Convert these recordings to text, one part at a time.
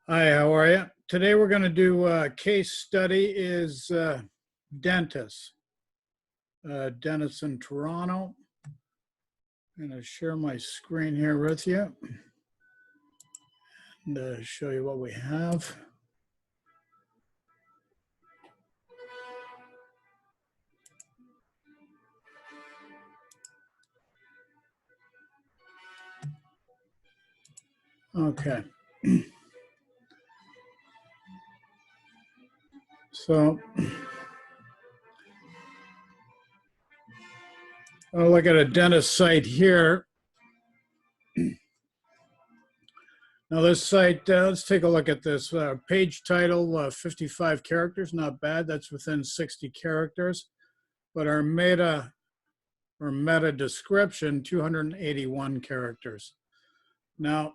Hi, how are you? Today we're going to do a case study is dentists. Dentists in Toronto. I'm going to share my screen here with you and show you what we have. Okay. So I'll look at a dentist site here. Now this site, let's take a look at this. Page title, 55 characters, not bad. That's within 60 characters. But our meta description, 281 characters. Now,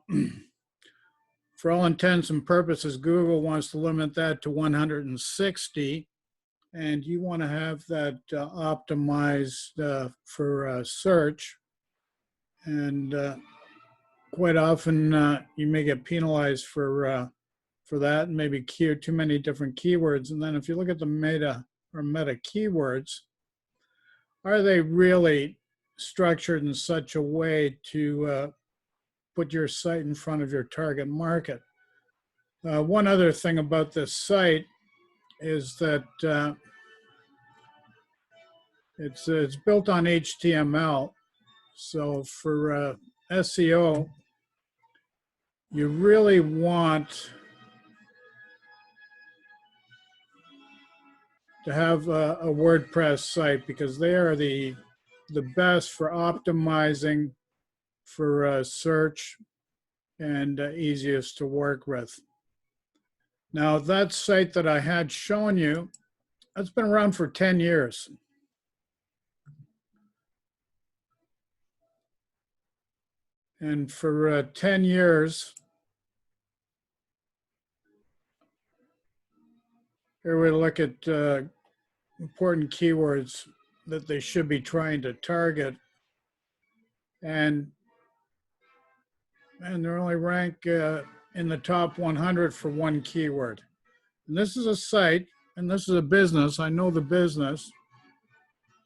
for all intents and purposes, Google wants to limit that to 160, and you want to have that optimized for search. And quite often, you may get penalized for that, and maybe too many different keywords. And then if you look at the meta keywords, are they really structured in such a way to put your site in front of your target market? One other thing about this site is that it's built on HTML. So for SEO, you really want to have a WordPress site because they are the best for optimizing for search and easiest to work with. Now that site that I had shown you, that's been around for 10 years. And for 10 years, here we look at important keywords that they should be trying to target. And they only rank in the top 100 for one keyword. And this is a site, and this is a business. I know the business,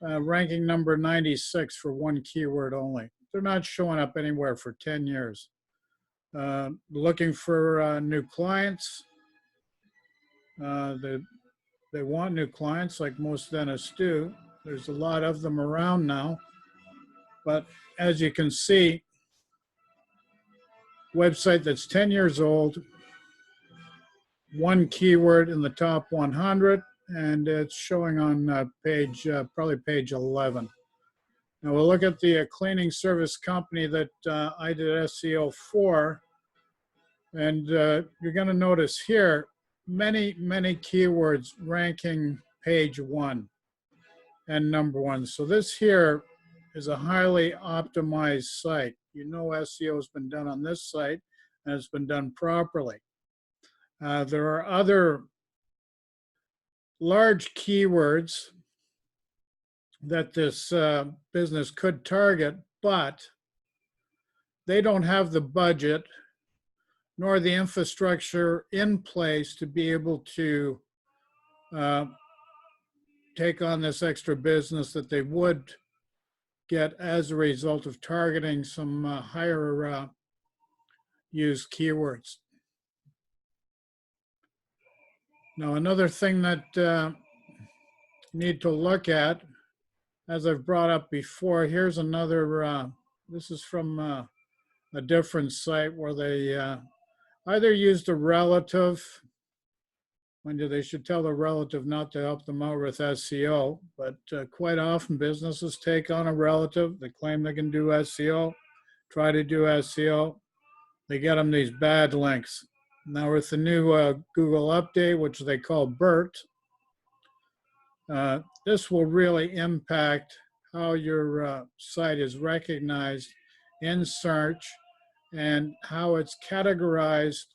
ranking number 96 for one keyword only. They're not showing up anywhere for 10 years. Looking for new clients. They want new clients like most dentists do. There's a lot of them around now. But as you can see, website that's 10 years old, one keyword in the top 100, and it's showing on probably page 11. Now we'll look at the cleaning service company that I did SEO for, and you're going to notice here many keywords ranking page 1 and number 1. So this here is a highly optimized site. You know SEO has been done on this site, and it's been done properly. There are other large keywords that this business could target, but they don't have the budget nor the infrastructure in place to be able to take on this extra business that they would get as a result of targeting some higher used keywords. Now, another thing that you need to look at, as I've brought up before, here's another, this is from a different site where they either used a relative, when they should tell the relative not to help them out with SEO, but quite often businesses take on a relative, they claim they can do SEO, try to do SEO, they get them these bad links. Now with the new Google update, which they call BERT, this will really impact how your site is recognized in search and how it's categorized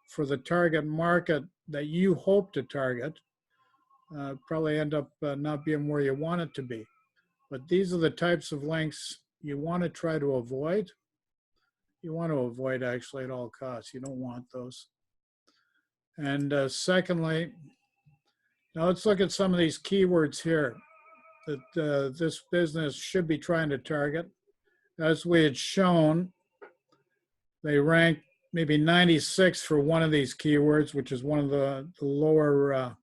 for the target market that you hope to target. Probably end up not being where you want it to be. But these are the types of links you want to try to avoid. You want to avoid actually at all costs. You don't want those. And secondly, now let's look at some of these keywords here that this business should be trying to target. As we had shown, they rank maybe 96 for one of these keywords, which is one of the lower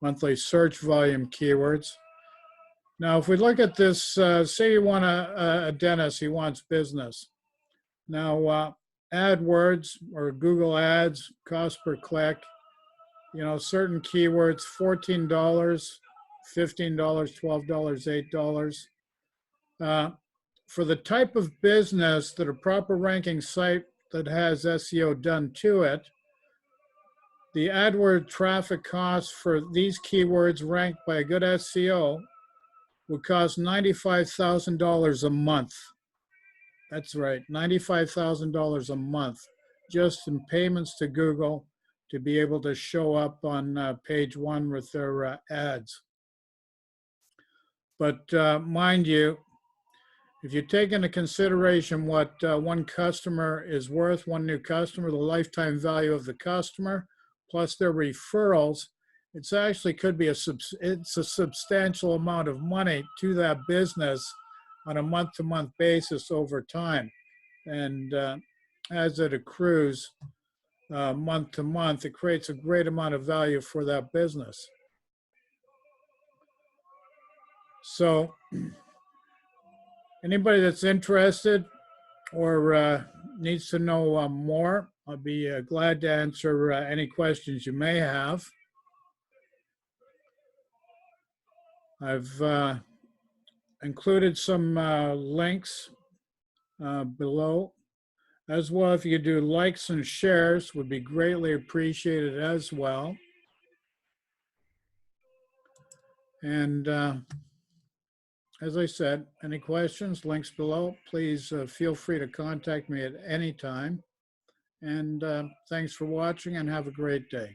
monthly search volume keywords. Now, if we look at this, say you want a dentist, he wants business. Now, AdWords or Google Ads, cost per click, you know, certain keywords, $14, $15, $12, $8. For the type of business that a proper ranking site that has SEO done to it, the AdWord traffic costs for these keywords ranked by a good SEO would cost $95,000 a month. That's right, $95,000 a month just in payments to Google to be able to show up on page one with their ads. But mind you, if you take into consideration what one customer is worth, one new customer, the lifetime value of the customer, plus their referrals, it's actually could be it's a substantial amount of money to that business on a month-to-month basis over time. And as it accrues month to month, it creates a great amount of value for that business. So anybody that's interested or needs to know more, I'll be glad to answer any questions you may have. I've included some links below. As well, if you could do likes and shares, would be greatly appreciated as well. And as I said, any questions, links below, please feel free to contact me at any time. And thanks for watching and have a great day.